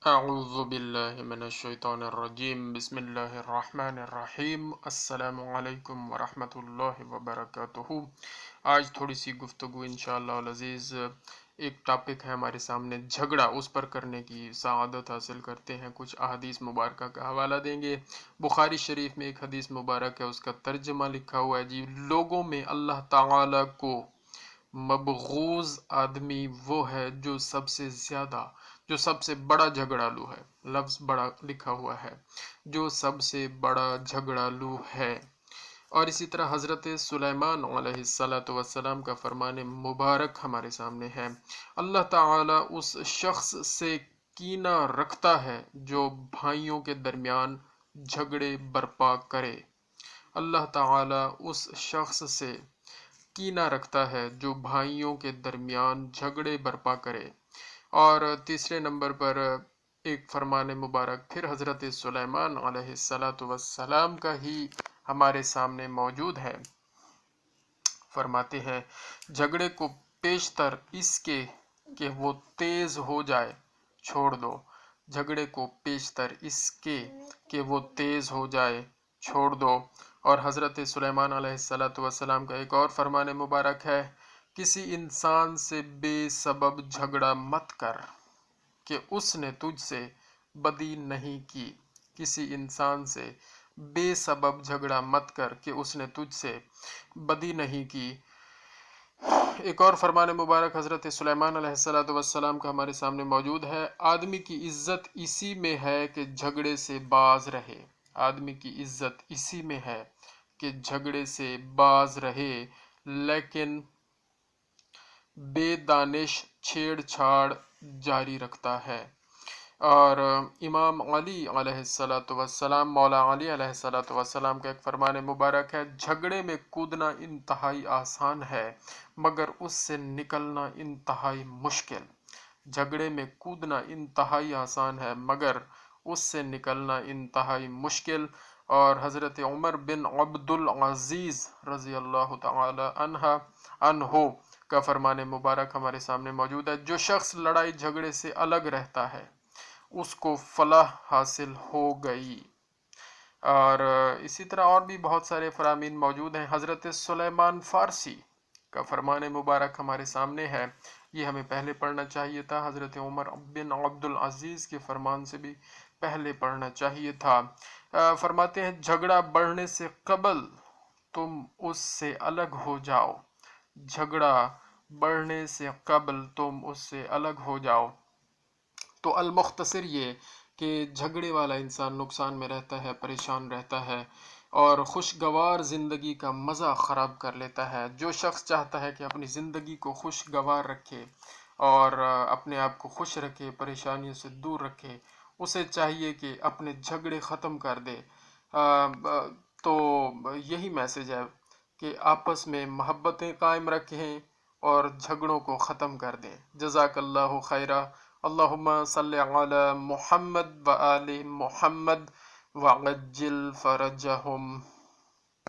अऊज़ु बिल्लाहि मिनश्शैतानिर्रजीम बिस्मिल्लाहिर्रहमानिर्रहीम अस्सलामु अलैकुम वरहमतुल्लाहि वबरकातुहू। आज थोड़ी सी गुफ्तगू इंशाअल्लाह अज़ीज़ एक टॉपिक है हमारे सामने, झगड़ा, उस पर करने की सआदत हासिल करते हैं। कुछ अहदीस मुबारक का हवाला देंगे। बुखारी शरीफ में एक हदीस मुबारक है, उसका तर्जमा लिखा हुआ है जी। लोगों में अल्लाह ताला को मबगूज आदमी वो है जो सबसे बड़ा झगड़ालू है। लफ्ज बड़ा लिखा हुआ है, जो सबसे बड़ा झगड़ालू है। और इसी तरह हजरत सुलेमान अलैहिस्सलातु वस्सलाम का फरमान मुबारक हमारे सामने है। अल्लाह ताला उस शख्स से कीना रखता है जो भाइयों के दरमियान झगड़े बर्पा करे। अल्लाह ताला उस शख्स से कीना रखता है जो भाइयों के दरमियान झगड़े बर्पा करे। और तीसरे नंबर पर एक फरमान मुबारक फिर हजरत सुलेमान अलैहिस्सलातु वस्सलाम का ही हमारे सामने मौजूद है। फरमाते हैं, झगड़े को पेशतर इसके कि वो तेज हो जाए छोड़ दो। झगड़े को पेशतर इसके कि वो तेज हो जाए छोड़ दो। और हजरत सुलेमान अलैहिस्सलातु वस्सलाम का एक और फरमान मुबारक है, किसी इंसान से बेसबब झगड़ा मत कर कि उसने तुझसे बदी नहीं की। किसी इंसान से बेसबब झगड़ा मत कर कि उसने तुझसे बदी नहीं की। एक और फरमान मुबारक हजरत सुलेमान अलैहिस्सलातु वस्सलाम का हमारे सामने मौजूद है, आदमी की इज्जत इसी में है कि झगड़े से बाज रहे। आदमी की इज्जत इसी में है कि झगड़े से बाज रहे, लेकिन बेदानिश छेड़छाड़ जारी रखता है। और इमाम अली अलैहिस्सलातु वस्सलाम, मौला अली अलैहिस्सलातु वस्सलाम का एक फरमान मुबारक है, झगड़े में कूदना इंतहाई आसान है मगर उससे निकलना इंतहाई मुश्किल। झगड़े में कूदना इंतहाई आसान है मगर उससे निकलना इंतहाई मुश्किल। और हजरत उमर बिन अब्दुल अजीज रजी अल्लाह तआला अन्हो का फरमान मुबारक हमारे सामने मौजूद है, जो शख्स लड़ाई झगड़े से अलग रहता है उसको फलाह हासिल हो गई। और इसी तरह और भी बहुत सारे फरामीन मौजूद हैं। हजरत सुलेमान फारसी का फरमान मुबारक हमारे सामने है, ये हमें पहले पढ़ना चाहिए था। हजरत उमर बिन अब्दुल अजीज के फरमान से भी पहले पढ़ना चाहिए था। फरमाते हैं, झगड़ा बढ़ने से कबल तुम उससे अलग हो जाओ। झगड़ा बढ़ने से कबल तुम उससे अलग हो जाओ। तो अल मुख्तसर ये कि झगड़े वाला इंसान नुकसान में रहता है, परेशान रहता है और खुशगवार ज़िंदगी का मज़ा ख़राब कर लेता है। जो शख्स चाहता है कि अपनी ज़िंदगी को खुशगवार रखे और अपने आप को खुश रखे, परेशानियों से दूर रखे, उसे चाहिए कि अपने झगड़े ख़त्म कर दे। तो यही मैसेज है कि आपस में मोहब्बतें कायम रखें और झगड़ों को ख़त्म कर दें। जज़ाकल्लाहु खैरा। अल्लाहुम्मा सल्लि अला मुहम्मद व आलि मुहम्मद वअज्जिल फरजहुम।